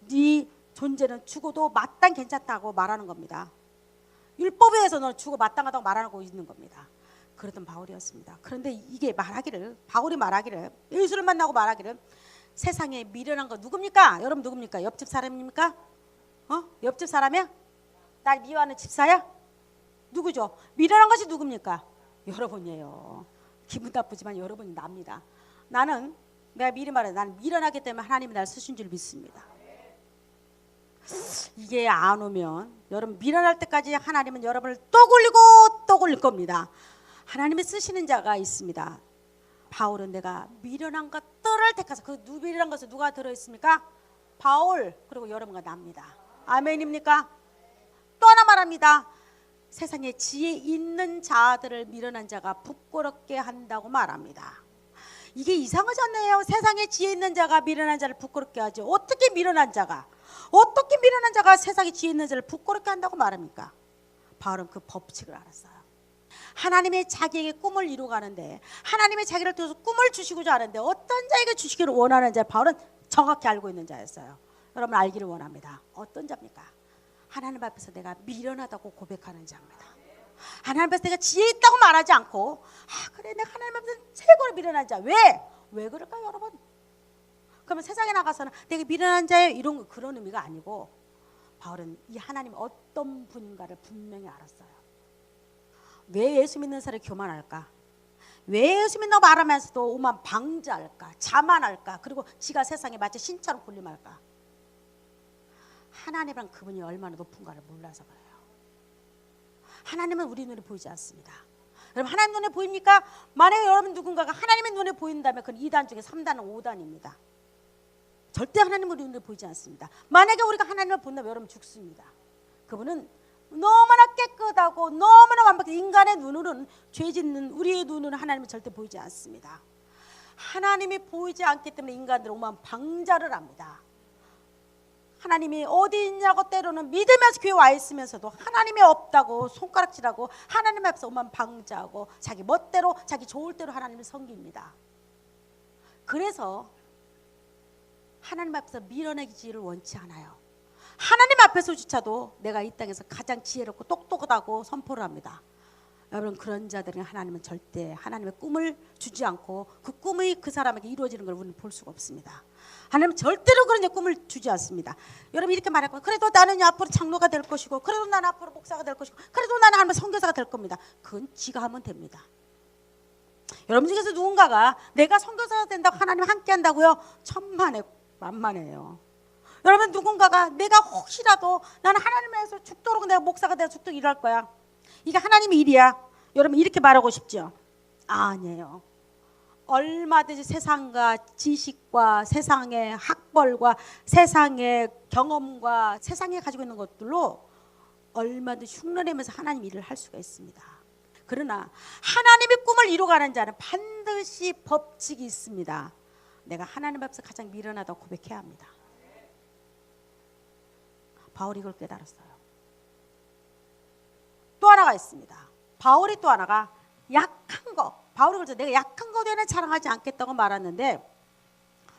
네 존재는 죽어도 마땅 괜찮다고 말하는 겁니다. 율법에 의해서 너는 죽어 마땅하다고 말하고 있는 겁니다. 그러던 바울이었습니다. 그런데 이게 말하기를, 바울이 말하기를, 예수를 만나고 말하기를 세상에 미련한 거 누굽니까? 여러분 누굽니까? 옆집 사람입니까? 옆집 사람이야? 날 미워하는 집사야? 누구죠? 미련한 것이 누굽니까? 여러분이에요. 기분 나쁘지만 여러분이 납니다. 나는 내가 미리 말해, 나는 미련하기 때문에 하나님이 날 쓰신 줄 믿습니다. 이게 안 오면 여러분 미련할 때까지 하나님은 여러분을 또 굴리고 또 굴릴 겁니다. 하나님이 쓰시는 자가 있습니다. 바울은 내가 미련한 것들을 택해서 그 미련한 것에 누가 들어있습니까? 바울 그리고 여러분과 납니다. 아멘입니까? 또 하나 말합니다. 세상에 지혜 있는 자들을 미련한 자가 부끄럽게 한다고 말합니다. 이게 이상하지 않나요? 세상에 지혜 있는 자가 미련한 자를 부끄럽게 하죠. 어떻게 미련한 자가 세상에 지혜 있는 자를 부끄럽게 한다고 말합니까? 바울은 그 법칙을 알았어요. 하나님의 자기에게 꿈을 이루가는데 하나님의 자기를 통해서 꿈을 주시고자 하는데 어떤 자에게 주시기를 원하는 자 바울은 정확히 알고 있는 자였어요. 여러분 알기를 원합니다. 어떤 자입니까? 하나님 앞에서 내가 미련하다고 고백하는 자입니다. 하나님 앞에서 내가 지혜 있다고 말하지 않고 그래 내가 하나님 앞에서 최고로 미련한 자. 왜 그럴까요 여러분? 그러면 세상에 나가서는 내가 미련한 자예요 이런 그런 의미가 아니고 바울은 이 하나님 어떤 분인가를 분명히 알았어요. 왜 예수 믿는 사람이 교만할까? 왜 예수 믿는다고 말하면서도 오만 방자할까? 자만할까? 그리고 지가 세상에 마치 신처럼 군림할까? 하나님이란 그분이 얼마나 높은가를 몰라서 그래요. 하나님은 우리 눈에 보이지 않습니다. 여러분 하나님 눈에 보입니까? 만약에 여러분 누군가가 하나님의 눈에 보인다면 그건 2단 중에 3단은 5단입니다. 절대 하나님 우리 눈에 보이지 않습니다. 만약에 우리가 하나님을 본다면 여러분 죽습니다. 그분은 너무나 깨끗하고 너무나 완벽해. 인간의 눈으로는, 죄 짓는 우리의 눈으로는 하나님은 절대 보이지 않습니다. 하나님이 보이지 않기 때문에 인간들은 오만 방자를 합니다. 하나님이 어디 있냐고 때로는 믿으면서 교회 와 있으면서도 하나님이 없다고 손가락질하고 하나님 앞에서 오만 방자하고 자기 멋대로 자기 좋을 대로 하나님을 섬깁니다. 그래서 하나님 앞에서 밀어내기를 원치 않아요. 하나님 앞에서조차도 내가 이 땅에서 가장 지혜롭고 똑똑하다고 선포를 합니다. 여러분, 그런 자들은 하나님은 절대 하나님의 꿈을 주지 않고 그 꿈이 그 사람에게 이루어지는 걸 우리는 볼 수가 없습니다. 하나님은 절대로 그런 꿈을 주지 않습니다. 여러분, 이렇게 말할 거예요. 그래도 나는 앞으로 장로가 될 것이고, 그래도 나는 앞으로 목사가 될 것이고, 그래도 나는 하나님의 선교사가 될 겁니다. 그건 지가 하면 됩니다. 여러분 중에서 누군가가 내가 선교사가 된다고 하나님 함께 한다고요? 천만에 만만해요. 여러분, 누군가가 내가 혹시라도 나는 하나님에서 죽도록 내가 목사가 되어 죽도록 일할 거야, 이게 하나님의 일이야, 여러분 이렇게 말하고 싶죠? 아니에요. 얼마든지 세상과 지식과 세상의 학벌과 세상의 경험과 세상에 가지고 있는 것들로 얼마든지 흉내내면서 하나님 일을 할 수가 있습니다. 그러나 하나님의 꿈을 이루어가는 자는 반드시 법칙이 있습니다. 내가 하나님 앞에서 가장 미련하다고 고백해야 합니다. 바울이 이걸 깨달았어요. 또 하나가 있습니다. 바울이 또 하나가 약한 거, 바울이 그래서 내가 약한 거에 대해 자랑하지 않겠다고 말했는데,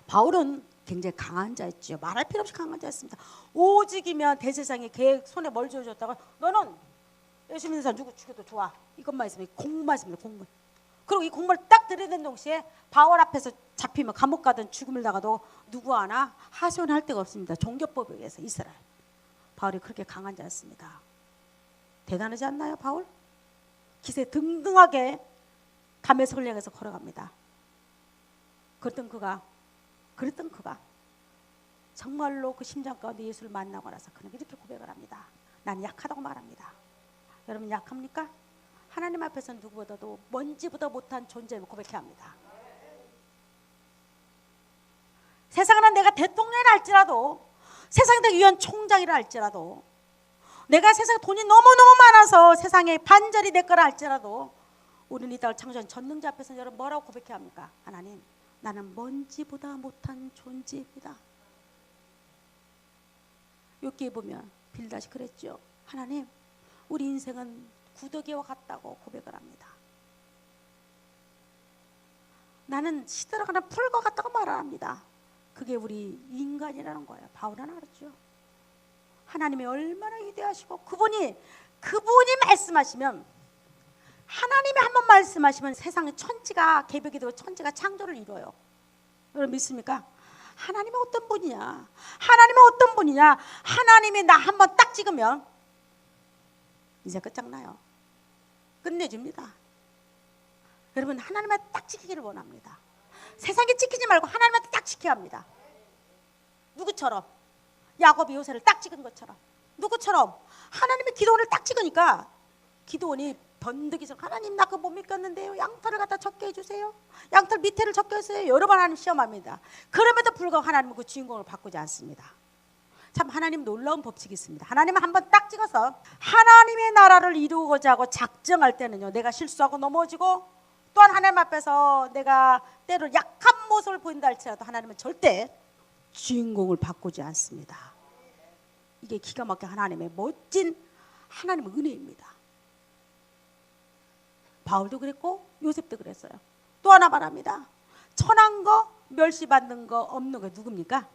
바울은 굉장히 강한 자였죠. 말할 필요 없이 강한 자였습니다. 오직이면 대제사장이 걔 손에 뭘 쥐어줬다가 너는 예수 믿는 사람 누구 죽여도 좋아, 이것만 있으면 공무만 있으면 공무. 그리고 이 공무를 딱 들이댄 동시에 바울 앞에서 잡히면 감옥 가든 죽음을 당하도 누구 하나 하소연할 데가 없습니다. 종교법에 의해서 이스라엘. 바울이 그렇게 강한 자였습니다. 대단하지 않나요, 바울? 기세 등등하게 담에색을 향해서 걸어갑니다. 그랬던 그가 정말로 그 심장 가운데 예수를 만나고 나서 그는 이렇게 고백을 합니다. 난 약하다고 말합니다. 여러분, 약합니까? 하나님 앞에서는 누구보다도 먼지보다 못한 존재를 고백해야 합니다. 세상은 내가 대통령이라 할지라도, 세상에 내가 유엔 총장이라 할지라도, 내가 세상에 돈이 너무너무 많아서 세상에 반절이 내 거라 할지라도, 우리는 이 땅을 창조한 전능자 앞에서 여러분 뭐라고 고백해야 합니까? 하나님, 나는 먼지보다 못한 존재입니다. 욥기에 보면 빌닷이 그랬죠. 하나님, 우리 인생은 구더기와 같다고 고백을 합니다. 나는 시들어가는 풀과 같다고 말합니다. 그게 우리 인간이라는 거예요. 바울은 알았죠. 하나님이 얼마나 위대하시고 그분이 말씀하시면, 하나님이 한번 말씀하시면 세상의 천지가 개벽이 되고 천지가 창조를 이루어요. 여러분 믿습니까? 하나님은 어떤 분이냐? 하나님은 어떤 분이냐? 하나님이 나 한번 딱 찍으면 이제 끝장나요. 끝내줍니다. 여러분, 하나님한테 딱 지키기를 원합니다. 세상에 지키지 말고 하나님한테 딱 지켜야 합니다. 누구처럼? 야곱이 요새를 딱 찍은 것처럼. 누구처럼? 하나님의 기도원을 딱 찍으니까 기도원이 번득이서 하나님 나 그거 못 믿겠는데요, 양털을 갖다 적게 해주세요, 양털 밑에를 적게 해주세요, 여러 번 하나님 시험합니다. 그럼에도 불구하고 하나님은 그 주인공을 바꾸지 않습니다. 참 하나님 놀라운 법칙이 있습니다. 하나님은 한번 딱 찍어서 하나님의 나라를 이루고자 하고 작정할 때는요, 내가 실수하고 넘어지고 또한 하나님 앞에서 내가 때로 약한 모습을 보인다 할지라도 하나님은 절대 주인공을 바꾸지 않습니다. 이게 기가 막힌 하나님의 멋진 하나님의 은혜입니다. 바울도 그랬고 요셉도 그랬어요. 또 하나 말합니다. 천한 거, 멸시받는 거, 없는 거 누굽니까?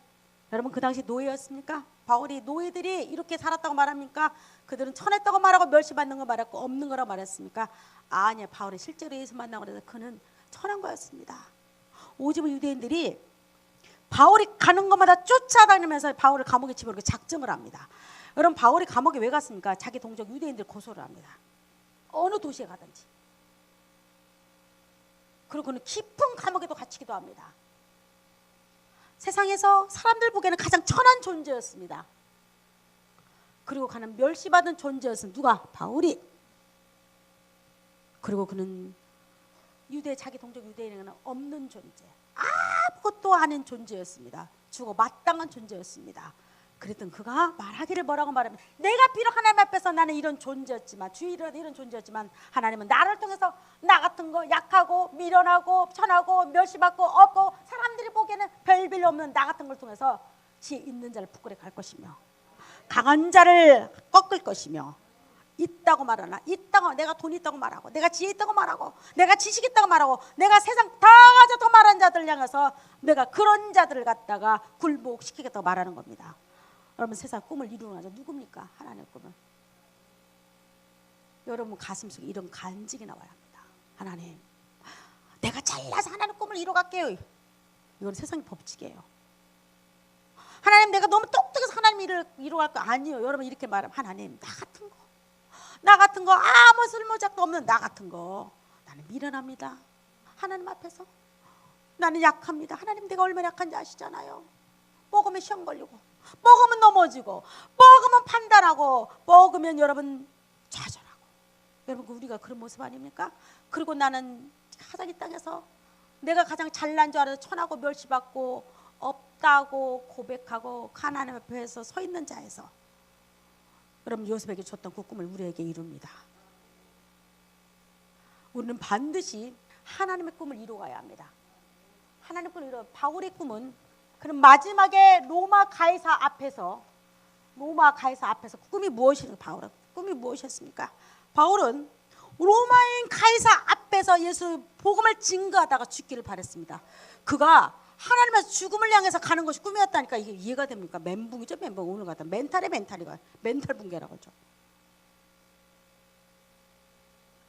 여러분, 그 당시 노예였습니까? 바울이 노예들이 이렇게 살았다고 말합니까? 그들은 천했다고 말하고 멸시받는 거 말했고 없는 거라고 말했습니까? 아니야, 바울이 실제로 예수 만나고 그래서 그는 천한 거였습니다. 오직 유대인들이 바울이 가는 곳마다 쫓아다니면서 바울을 감옥에 집어넣고 작정을 합니다. 여러분, 바울이 감옥에 왜 갔습니까? 자기 동족 유대인들 고소를 합니다. 어느 도시에 가든지. 그리고 그는 깊은 감옥에도 갇히기도 합니다. 세상에서 사람들 보기에는 가장 천한 존재였습니다. 그리고 그는 멸시받은 존재였습니다. 누가? 바울이. 그리고 그는 자기 동족 유대인에게는 없는 존재, 아무것도 아닌 존재였습니다. 죽어 마땅한 존재였습니다. 그랬던 그가 말하기를 뭐라고 말하면, 내가 비록 하나님 앞에서 나는 이런 존재였지만, 주의 이런 존재였지만, 하나님은 나를 통해서 나 같은 거 약하고 미련하고 천하고 멸시받고 없고 사람들이 보기에는 별별 없는 나 같은 걸 통해서 지혜 있는 자를 부끄러 갈 것이며 강한 자를 꺾을 것이며, 있다고 말하나, 있다고, 내가 돈 있다고 말하고, 내가 지혜 있다고 말하고, 내가 지식 있다고 말하고, 내가 세상 다 가져도 말하는 자들 향해서 내가 그런 자들을 갖다가 굴복시키겠다고 말하는 겁니다. 여러분, 세상 꿈을 이루는 자 누굽니까? 하나님의 꿈을. 여러분 가슴속에 이런 간증이 나와야 합니다. 하나님, 내가 잘나서 하나님의 꿈을 이뤄갈게요. 이건 세상의 법칙이에요. 하나님, 내가 너무 똑똑해서 하나님 일을 이루어갈 거 아니에요. 여러분 이렇게 말하면, 하나님, 나 같은 거 아무 쓸모작도 없는 나 같은 거 나는 미련합니다. 하나님 앞에서 나는 약합니다. 하나님, 내가 얼마나 약한지 아시잖아요. 먹으면 시험 걸리고, 먹으면 넘어지고, 먹으면 판단하고, 먹으면 여러분 좌절하고. 여러분, 우리가 그런 모습 아닙니까? 그리고 나는 가장 이 땅에서 내가 가장 잘난 줄 알아서 천하고 멸시받고 없다고 고백하고 하나님 앞에서 서 있는 자에서, 여러분 요셉에게 줬던 그 꿈을 우리에게 이룹니다. 우리는 반드시 하나님의 꿈을 이루어가야 합니다. 하나님의 꿈을 이루어. 바울의 꿈은 그럼 마지막에 로마 가이사 앞에서 꿈이 무엇이었습니까? 바울은 꿈이 무엇이었습니까? 바울은 로마인 가이사 앞에서 예수 복음을 증거하다가 죽기를 바랬습니다. 그가 하나님의 죽음을 향해서 가는 것이 꿈이었다니까 이게 이해가 됩니까? 멘붕이죠, 멘붕. 오늘 같다 멘탈 붕괴라고 하죠.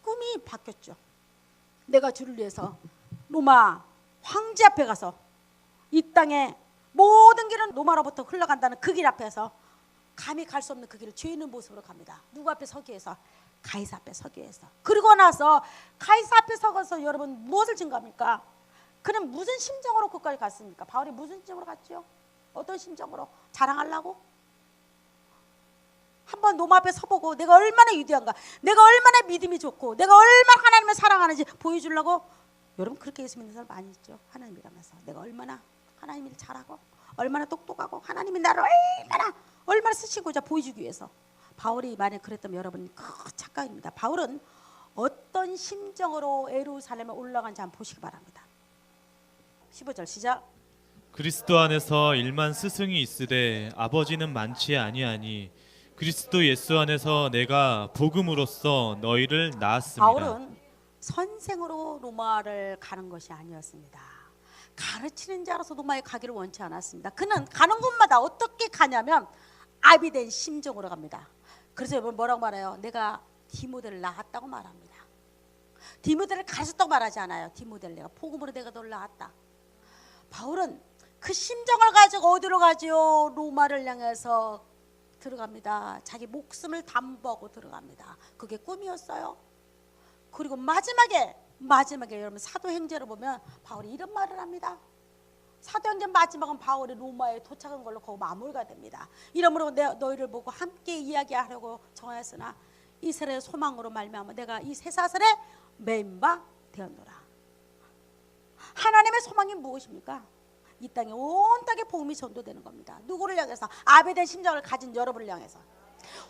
꿈이 바뀌었죠. 내가 주를 위해서 로마 황제 앞에 가서, 이 땅에 모든 길은 로마로부터 흘러간다는 그 길 앞에서 감히 갈 수 없는 그 길을 죄 있는 모습으로 갑니다. 누구 앞에 서기 위해서? 가이사 앞에 서기 위해서. 그리고 나서 가이사 앞에 서서 여러분 무엇을 증거합니까? 그는 무슨 심정으로 그까지 갔습니까? 바울이 무슨 심정으로 갔죠? 어떤 심정으로? 자랑하려고? 한번 로마 앞에 서보고 내가 얼마나 위대한가, 내가 얼마나 믿음이 좋고, 내가 얼마나 하나님을 사랑하는지 보여주려고? 여러분 그렇게 예수 믿는 사람 많이 있죠. 하나님이라면서 내가 얼마나 하나님 일 잘하고, 얼마나 똑똑하고, 하나님이 나를 얼마나 쓰시고자 보여주기 위해서. 바울이 만약 그랬다면 여러분 큰 착각입니다. 바울은 어떤 심정으로 예루살렘에 올라간지 한번 보시기 바랍니다. 15절 시작. 그리스도 안에서 일만 스승이 있으되 아버지는 많지 아니하니 그리스도 예수 안에서 내가 복음으로써 너희를 낳았습니다. 바울은 선생으로 로마를 가는 것이 아니었습니다. 가르치는 자로서 로마에 가기를 원치 않았습니다. 그는 가는 곳마다 어떻게 가냐면 아비된 심정으로 갑니다. 그래서 여러분 뭐라고 말해요? 내가 디모데를 낳았다고 말합니다. 디모데를 가르쳤다고 말하지 않아요. 디모데를 내가 복음으로 내가 너를 낳았다. 바울은 그 심정을 가지고 어디로 가죠? 로마를 향해서 들어갑니다. 자기 목숨을 담보하고 들어갑니다. 그게 꿈이었어요. 그리고 마지막에 여러분 사도행전을 보면 바울이 이런 말을 합니다. 사도행전 마지막은 바울이 로마에 도착한 걸로 거기 마무리가 됩니다. 이러므로 내가 너희를 보고 함께 이야기하려고 정하였으나 이스라엘의 소망으로 말미암아 내가 이 쇠사슬에 매인 바 되었노라. 하나님의 소망이 무엇입니까? 이 땅에 온 땅에 복음이 전도되는 겁니다. 누구를 향해서? 아비된 심정을 가진 여러분을 향해서.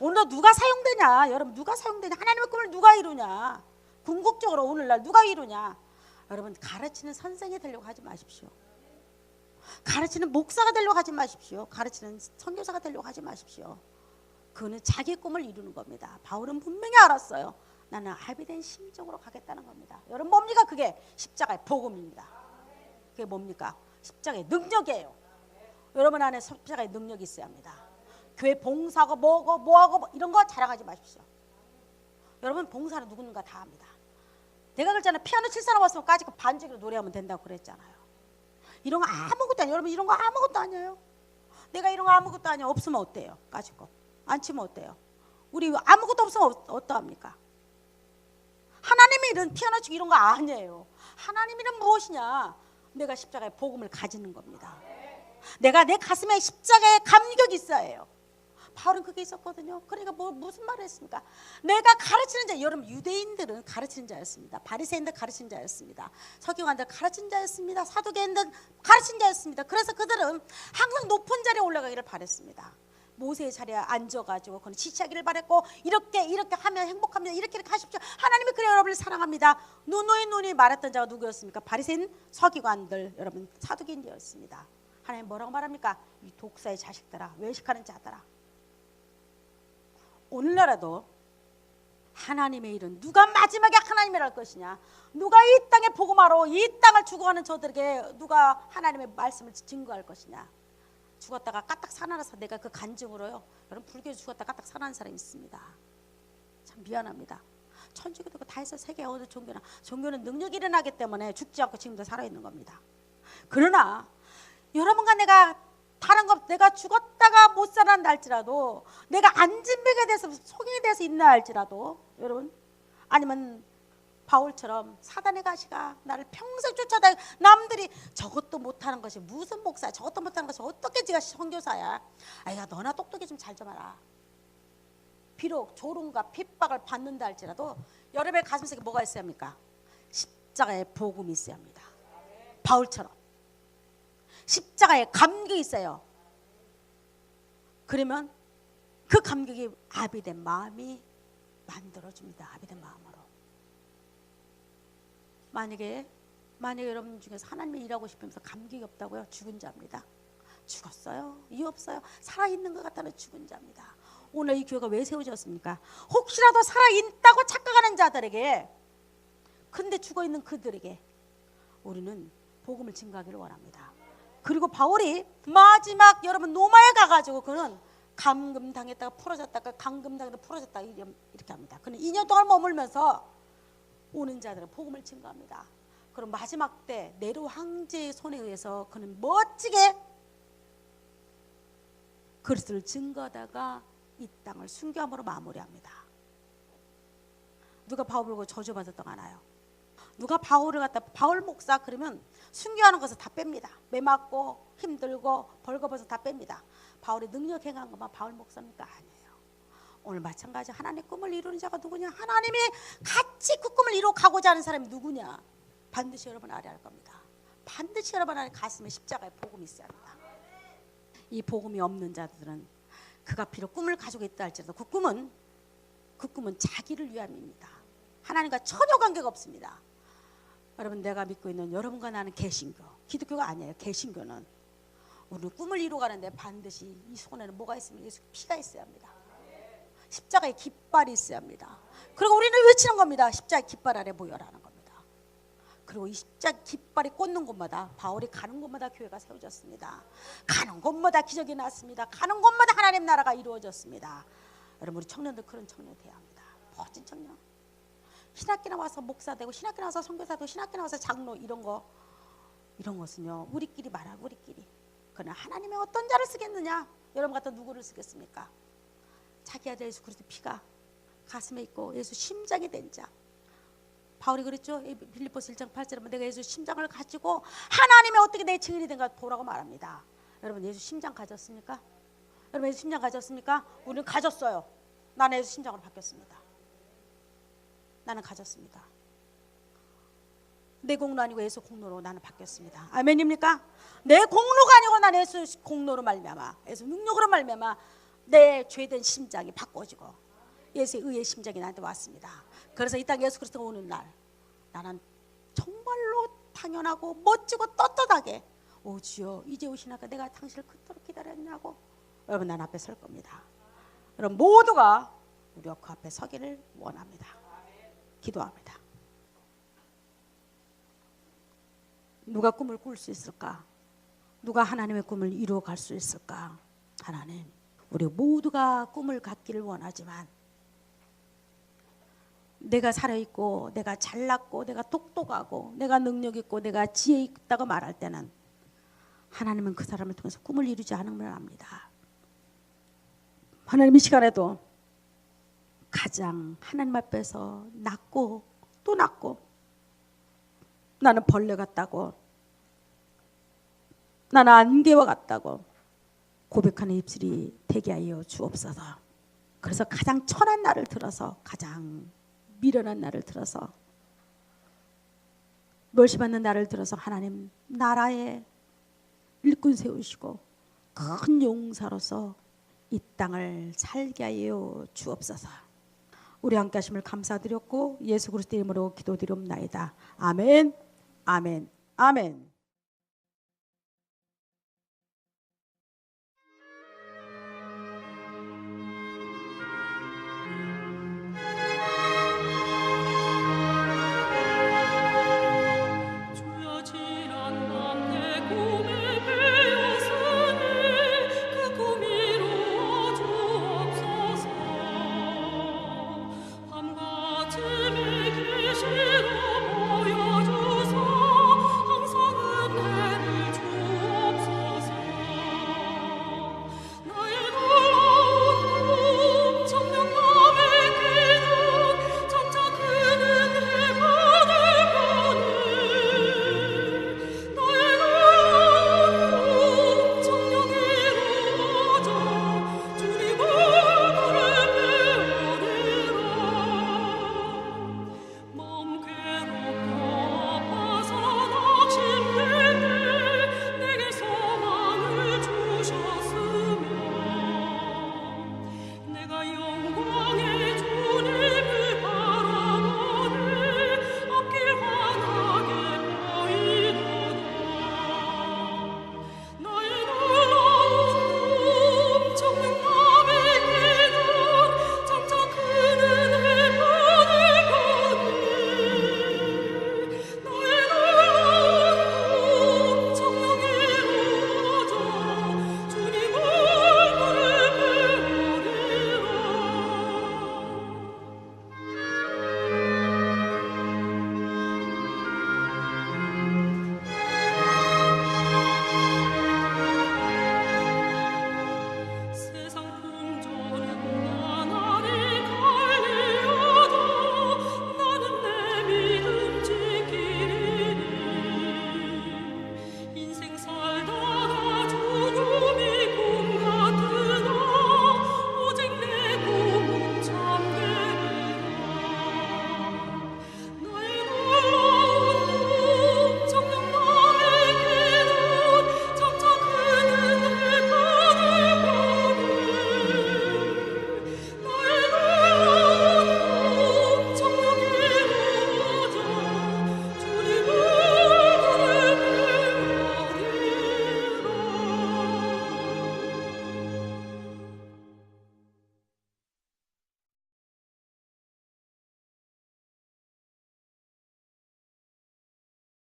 오늘 누가 사용되냐? 여러분 누가 사용되냐? 하나님의 꿈을 누가 이루냐? 궁극적으로 오늘날 누가 이루냐? 여러분 가르치는 선생이 되려고 하지 마십시오. 가르치는 목사가 되려고 하지 마십시오. 가르치는 선교사가 되려고 하지 마십시오. 그는 자기 꿈을 이루는 겁니다. 바울은 분명히 알았어요. 나는 아비된 심정으로 가겠다는 겁니다. 여러분 뭡니까? 그게 십자가의 복음입니다. 그게 뭡니까? 십자가의 능력이에요. 여러분 안에 십자가의 능력이 있어야 합니다. 교회 봉사하고 뭐하고 이런 거 자랑하지 마십시오. 여러분 봉사는 누군가 다 합니다. 내가 그랬잖아요. 피아노 칠 사람 왔으면 까짓거 반주기로 노래하면 된다고 그랬잖아요. 이런 거 아무것도 아니에요. 여러분 이런 거 아무것도 아니에요. 내가 이런 거 아무것도 아니에요. 없으면 어때요? 까짓거 안 치면 어때요? 우리 아무것도 없으면 어떠합니까? 하나님의 일은 피아노 치고 이런 거 아니에요. 하나님의 일은 무엇이냐? 내가 십자가의 복음을 가지는 겁니다. 내가 내 가슴에 십자가의 감격이 있어야 해요. 바울은 그게 있었거든요. 그러니까 무슨 말을 했습니까? 내가 가르치는 자, 여러분 유대인들은 가르치는 자였습니다. 바리새인들 가르치는 자였습니다. 서기관들 가르치는 자였습니다. 사두개인들 가르치는 자였습니다. 그래서 그들은 항상 높은 자리에 올라가기를 바랬습니다. 모세의 자리에 앉아가지고 그는 지체하기를 바랬고 이렇게 하면 행복합니다. 이렇게 하십시오. 하나님이 그래 여러분을 사랑합니다. 누누이 말했던 자가 누구였습니까? 바리새인 서기관들, 여러분 사두개인이었습니다. 하나님 뭐라고 말합니까? 이 독사의 자식들아, 외식하는 자들아. 오늘날에도 하나님의 일은 누가 마지막에 하나님이라 할 것이냐, 누가 이 땅에 복음하러 이 땅을 죽어가는 저들에게 누가 하나님의 말씀을 증거할 것이냐. 죽었다가 까딱 살아나서 내가 그 간증으로요, 여러분 불교에 죽었다 까딱 살아난 사람이 있습니다. 참 미안합니다. 천주교도 다 해서 세계 어느 종교는 능력이 일어나기 때문에 죽지 않고 지금도 살아있는 겁니다. 그러나 여러분과 내가 다른 것, 내가 죽었다가 못 살아난다 할지라도, 내가 안진뱅에 대해서 속이 돼서 있나 할지라도, 여러분, 아니면 바울처럼 사단의 가시가 나를 평생 쫓아다니고 남들이 저것도 못하는 것이 무슨 목사야, 저것도 못하는 것이 어떻게 지가 선교사야, 아이가 너나 똑똑히 좀 잘 좀 하라. 비록 조롱과 핍박을 받는다 할지라도 여러분의 가슴속에 뭐가 있어야 합니까? 십자가의 복음이 있어야 합니다. 바울처럼 십자가에 감격이 있어요. 그러면 그 감격이 아비된 마음이 만들어줍니다. 아비된 마음으로. 만약에 여러분 중에서 하나님이 일하고 싶으면서 감격이 없다고요? 죽은 자입니다. 죽었어요? 이유 없어요. 살아있는 것 같다는 죽은 자입니다. 오늘 이 교회가 왜 세워졌습니까? 혹시라도 살아있다고 착각하는 자들에게, 근데 죽어있는 그들에게 우리는 복음을 증거하기를 원합니다. 그리고 바울이 마지막 여러분 로마에 가가지고 그는 감금당했다가 풀어졌다가 감금당했다가 풀어졌다가 이렇게 합니다. 그는 2년 동안 머물면서 오는 자들은 복음을 증거합니다. 그럼 마지막 때 네로 황제의 손에 의해서 그는 멋지게 그리스도를 증거하다가 이 땅을 순교함으로 마무리합니다. 누가 바울을 보고 저주받았던 거 아나요? 누가 바울을 갖다 바울 목사 그러면 순교하는 것을 다 뺍니다. 매 맞고 힘들고 벌거벗어 다 뺍니다. 바울이 능력 행한 것만 바울 목사입니까? 아니에요. 오늘 마찬가지 하나님의 꿈을 이루는 자가 누구냐? 하나님이 같이 그 꿈을 이루어 가고자 하는 사람이 누구냐? 반드시 여러분 알아야 할 겁니다. 반드시 여러분 안에 가슴에 십자가의 복음이 있어야 합니다. 이 복음이 없는 자들은 그가 비록 꿈을 가지고 있다 할지라도 그 꿈은 자기를 위함입니다. 하나님과 전혀 관계가 없습니다. 여러분, 내가 믿고 있는 여러분과 나는 개신교, 기독교가 아니에요. 개신교는 우리 꿈을 이루어가는데 반드시 이 손에는 뭐가 있습니까? 예수 피가 있어야 합니다. 십자가의 깃발이 있어야 합니다. 그리고 우리는 외치는 겁니다. 십자가의 깃발 아래 모여라는 겁니다. 그리고 이 십자가 깃발이 꽂는 곳마다, 바울이 가는 곳마다 교회가 세워졌습니다. 가는 곳마다 기적이 났습니다. 가는 곳마다 하나님 나라가 이루어졌습니다. 여러분, 우리 청년들 그런 청년 돼야 합니다. 멋진 청년. 신학교 나와서 목사 되고 신학교 나와서 선교사 되고 신학교 나와서 장로 이런 것은요 우리끼리 말하고 우리끼리. 그러나 하나님의 어떤 자를 쓰겠느냐? 여러분 같은 누구를 쓰겠습니까? 자기 아들 예수 그리스도 피가 가슴에 있고 예수 심장이 된 자. 바울이 그랬죠. 빌립보서 1장 8절에 내가 예수 심장을 가지고 하나님의 어떻게 내 증인이 된가 보라고 말합니다. 여러분 예수 심장 가졌습니까? 여러분 예수 심장 가졌습니까? 우리는 가졌어요. 나는 예수 심장으로 바뀌었습니다. 나는 가졌습니다. 내 공로 아니고 예수 공로로 나는 바뀌었습니다. 아멘입니까? 내 공로가 아니고 나는 예수 공로로 말미암아, 예수 능력으로 말미암아 내 죄된 심장이 바꿔지고 예수의 의의 심장이 나한테 왔습니다. 그래서 이 땅 예수 그리스도가 오는 날 나는 정말로 당연하고 멋지고 떳떳하게 오 주여 이제 오시나까 내가 당신을 그토록 기다렸냐고 여러분 난 앞에 설 겁니다. 여러분 모두가 우리 그 앞에 서기를 원합니다. 기도합니다. 누가 꿈을 꿀 수 있을까? 누가 하나님의 꿈을 이루어갈 수 있을까? 하나님, 우리 모두가 꿈을 갖기를 원하지만 내가 살아있고 내가 잘났고 내가 똑똑하고 내가 능력 있고 내가 지혜 있다고 말할 때는 하나님은 그 사람을 통해서 꿈을 이루지 않은 걸 압니다. 하나님 이 시간에도 가장 하나님 앞에서 낮고 또 낮고 나는 벌레 같다고 나는 안개와 같다고 고백하는 입술이 되게 하여 주옵소서. 그래서 가장 천한 날을 들어서 가장 미련한 날을 들어서 멸시받는 날을 들어서 하나님 나라에 일꾼 세우시고 큰 용사로서 이 땅을 살게 하여 주옵소서. 우리 함께 하심을 감사드렸고 예수 그리스도 이름으로 기도드리옵나이다. 아멘, 아멘, 아멘.